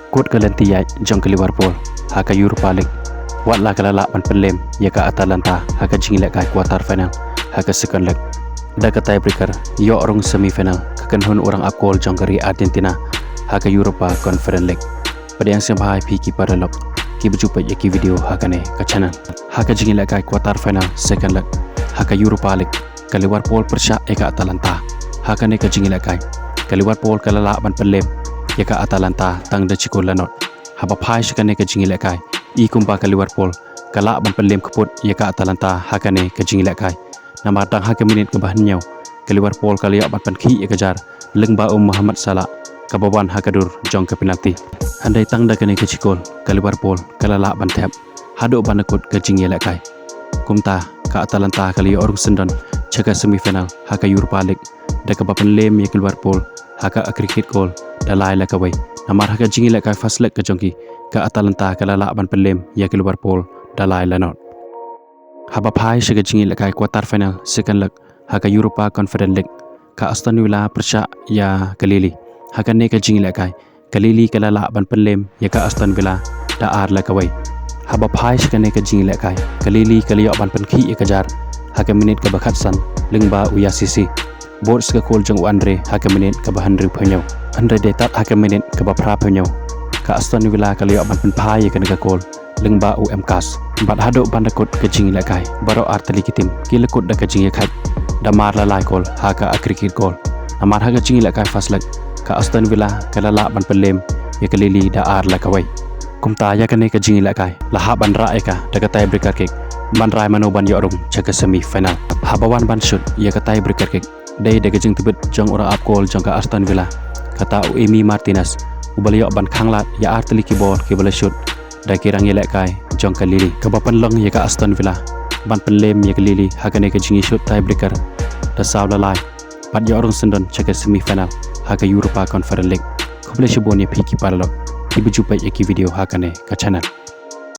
Kut kelentia jong ke Liverpool haka Europa League wat la kala ban pelem ya ka Atalanta haka jingle ka quarter final haka second leg da ka tiebreaker yo orang semi final kakan hun orang akol jong kari Argentina haka Europa Conference League pada yang sembahai piki pada lok ki berjumpa ya ki video haka ne ka channel haka jingle ka quarter final second leg haka Europa League ka Liverpool persya ka Atalanta haka ne ka jingle ka Liverpool kala ban pelem ya ka Atalanta tang da chikol lanot haba phai shikane ka jingile kai I kumpa ka Liverpool kala ban pelem kaput ya ka Atalanta hakane ka jingile kai nama tang haka minit ke bahannya ka Liverpool kala ya ban khi ya kejar lengba Muhammad Salah ka baban hakadur jong ka penalti handai tang da kane ka chikol ka Liverpool kala la ban thap hado ban kut ka jingile kai kumta ka Atalanta kala ya orang sendon chaka semifinal haka Europa League da ka ban lem ya ka Liverpool haka cricket goal dalai la kawai namar haka jingi la kai first leg ka jongki ka Atalanta kala la ban pelem ya ke Liverpool dalai la not haba phai shiga jingi la kai quarter final second leg haka Europa Conference League ka Aston Villa persya ya kalili haka ne ka jingi la kai kalili kala la ban pelem ya ka Aston Villa da ar la kawai haba phai shiga ne ka jingi la kai kalili kala ya ban penkhi ya kajar haka minit ka bakhatsan lingba uyasisi bot ska kol jong Andre haka minit ka bahan ri phanyau Andre de tat haka minit ka ba phra phanyau ka Aston Villa ka liok ban pen phai ka naga kol lengba UM kas bat hado bandakut ka jing la kai baro artali kitim ki lekut da ka jing ya khat da mar la lai kol haka cricket goal amar haka jing la kai fast leg ka Aston Villa ka la ban pelem ya ka lili da ar la kawai kumta ya ka ne ka jing la kai la ha ban ra ka da ka tie breaker kick ban rai mano ban yorung chaka semi final habawan ban shoot ya ka tie breaker kick dai daga jing tibet jong ora up goal jong ka Aston Villa kata Emi Martinez ubali ban khanglat ya artli ki ball ki bala shoot da kirang yelek kai jong ka lili ka bapan long ya ka Aston Villa ban penlem ya ka lili haka ne ka jingi shoot tie breaker da sawla lai pat ya orang sendon chaka semi final haka Europa Conference League ko bala shibon ya piki parlo ki berjumpa ya ki video haka ne ka channel